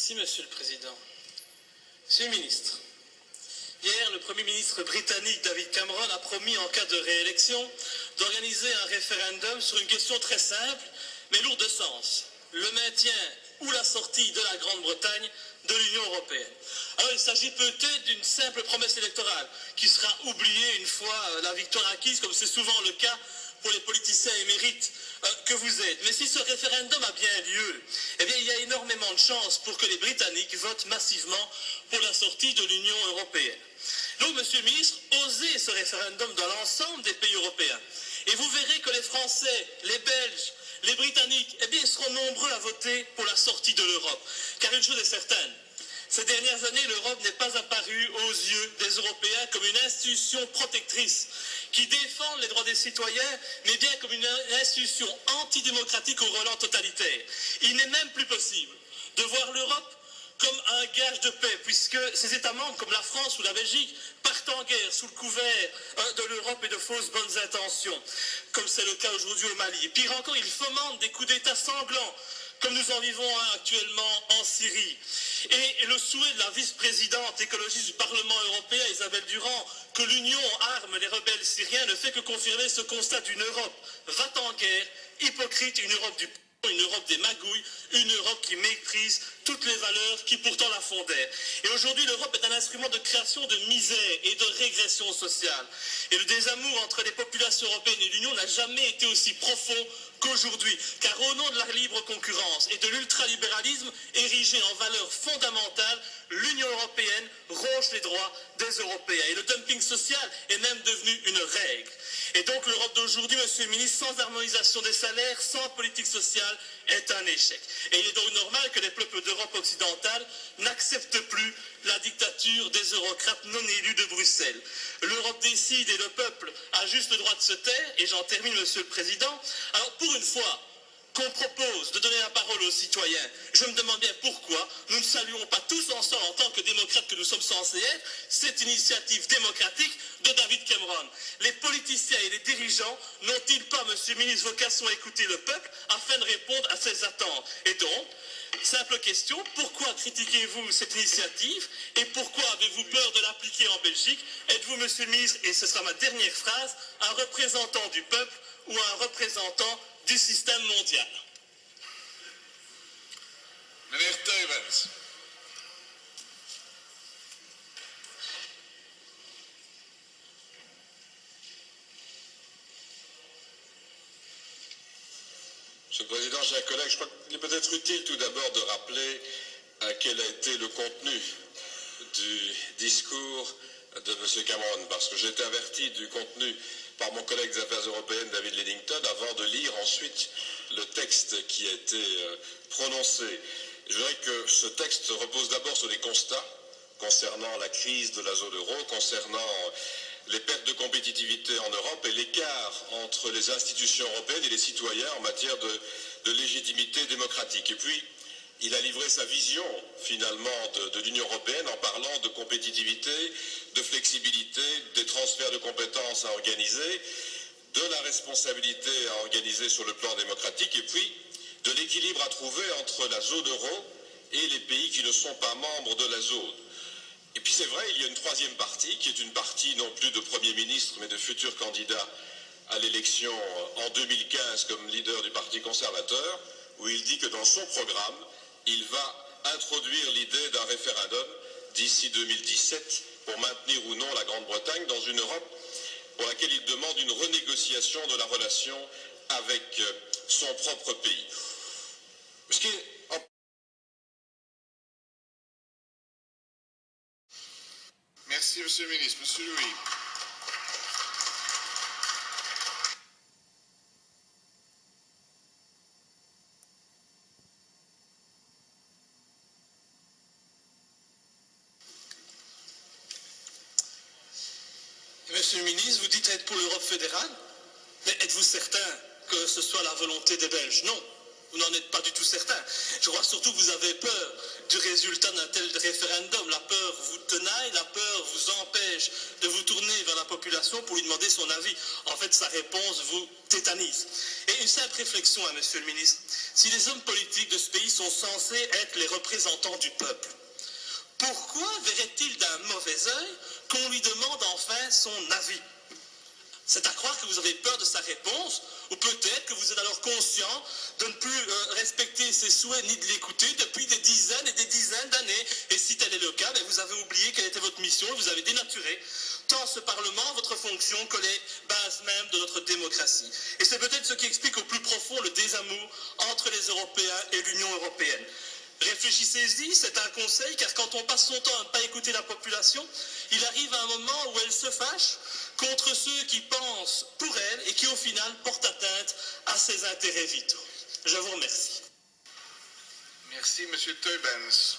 Merci, Monsieur le Président. Monsieur le Ministre, hier, le Premier ministre britannique David Cameron a promis, en cas de réélection, d'organiser un référendum sur une question très simple, mais lourde de sens. Le maintien ou la sortie de la Grande-Bretagne de l'Union européenne. Alors, il s'agit peut-être d'une simple promesse électorale qui sera oubliée une fois la victoire acquise, comme c'est souvent le cas pour les politiciens émérites que vous êtes. Mais si ce référendum a bien lieu, eh bien, il y a énormément de chances pour que les Britanniques votent massivement pour la sortie de l'Union européenne. Donc, Monsieur le ministre, osez ce référendum dans l'ensemble des pays européens. Et vous verrez que les Français, les Belges, les Britanniques, eh bien, ils seront nombreux à voter pour la sortie de l'Europe. Car une chose est certaine, ces dernières années, l'Europe n'est pas apparue aux yeux des Européens comme une institution protectrice qui défend les droits des citoyens, mais bien comme une institution antidémocratique au relent totalitaire. Il n'est même plus possible de voir l'Europe comme un gage de paix, puisque ces États membres, comme la France ou la Belgique, partent en guerre sous le couvert de l'Europe et de fausses bonnes intentions, comme c'est le cas aujourd'hui au Mali. Et pire encore, ils fomentent des coups d'État sanglants, comme nous en vivons un actuellement en Syrie. Et le souhait de la vice-présidente écologiste du Parlement européen, Isabelle Durand, que l'Union arme les rebelles syriens, ne fait que confirmer ce constat d'une Europe va en guerre, hypocrite, une Europe du une Europe des magouilles, une Europe qui méprise toutes les valeurs qui pourtant la fondèrent. Et aujourd'hui, l'Europe est un instrument de création de misère et de régression sociale. Et le désamour entre les populations européennes et l'Union n'a jamais été aussi profond qu'aujourd'hui, car au nom de la libre concurrence et de l'ultralibéralisme érigé en valeur fondamentale, l'Union européenne ronge les droits des Européens. Et le dumping social est même devenu une règle. Et donc l'Europe d'aujourd'hui, Monsieur le ministre, sans harmonisation des salaires, sans politique sociale, est un échec. Et il est donc normal que les peuples d'Europe occidentale n'acceptent plus la dictature des eurocrates non élus de Bruxelles. L'Europe décide et le peuple a juste le droit de se taire, et j'en termine, Monsieur le Président. Alors pour une fois qu'on propose de donner la parole aux citoyens, je me demande bien pourquoi nous ne saluons pas tous ensemble, en tant que démocrates que nous sommes censés être, cette initiative démocratique de David Cameron. Les politiciens et les dirigeants n'ont-ils pas, Monsieur le ministre, vocation à écouter le peuple afin de répondre à ses attentes? Et donc, simple question, pourquoi critiquez-vous cette initiative et pourquoi avez-vous peur de l'appliquer en Belgique? Êtes-vous, Monsieur le ministre, et ce sera ma dernière phrase, un représentant du peuple ou un représentant du système mondial? Meneer Teuwens. Monsieur le Président, chers collègues, je crois qu'il est peut-être utile tout d'abord de rappeler quel a été le contenu du discours de M. Cameron, parce que j'ai été averti du contenu par mon collègue des Affaires européennes, David Lidington, avant de lire ensuite le texte qui a été prononcé. Je dirais que ce texte repose d'abord sur des constats concernant la crise de la zone euro, concernant les pertes de compétitivité en Europe et l'écart entre les institutions européennes et les citoyens en matière de légitimité démocratique. Et puis, il a livré sa vision, finalement, de l'Union européenne en parlant de compétitivité, de flexibilité, des transferts de compétences à organiser, de la responsabilité à organiser sur le plan démocratique, et puis de l'équilibre à trouver entre la zone euro et les pays qui ne sont pas membres de la zone. Et puis c'est vrai, il y a une troisième partie, qui est une partie non plus de Premier ministre, mais de futurs candidats à l'élection en 2015 comme leader du Parti conservateur, où il dit que dans son programme, il va introduire l'idée d'un référendum d'ici 2017 pour maintenir ou non la Grande-Bretagne dans une Europe pour laquelle il demande une renégociation de la relation avec son propre pays. Ce qui est Merci, Monsieur le Ministre. Monsieur Louis. Monsieur le ministre, vous dites être pour l'Europe fédérale, mais êtes-vous certain que ce soit la volonté des Belges? Non, vous n'en êtes pas du tout certain. Je crois surtout que vous avez peur du résultat d'un tel référendum. La peur vous tenaille, la peur vous empêche de vous tourner vers la population pour lui demander son avis. En fait, sa réponse vous tétanise. Et Mais une simple réflexion, hein, monsieur le ministre. Si les hommes politiques de ce pays sont censés être les représentants du peuple, pourquoi verrait-il d'un mauvais œil qu'on lui demande enfin son avis? C'est à croire que vous avez peur de sa réponse, ou peut-être que vous êtes alors conscient de ne plus respecter ses souhaits ni de l'écouter depuis des dizaines et des dizaines d'années. Et si tel est le cas, vous avez oublié quelle était votre mission et vous avez dénaturé tant ce Parlement, votre fonction, que les bases mêmes de notre démocratie. Et c'est peut-être ce qui explique au plus profond le désamour entre les Européens et l'Union européenne. Réfléchissez-y, c'est un conseil, car quand on passe son temps à ne pas écouter la population, il arrive un moment où elle se fâche contre ceux qui pensent pour elle et qui au final portent atteinte à ses intérêts vitaux. Je vous remercie. Merci, Monsieur Teubens.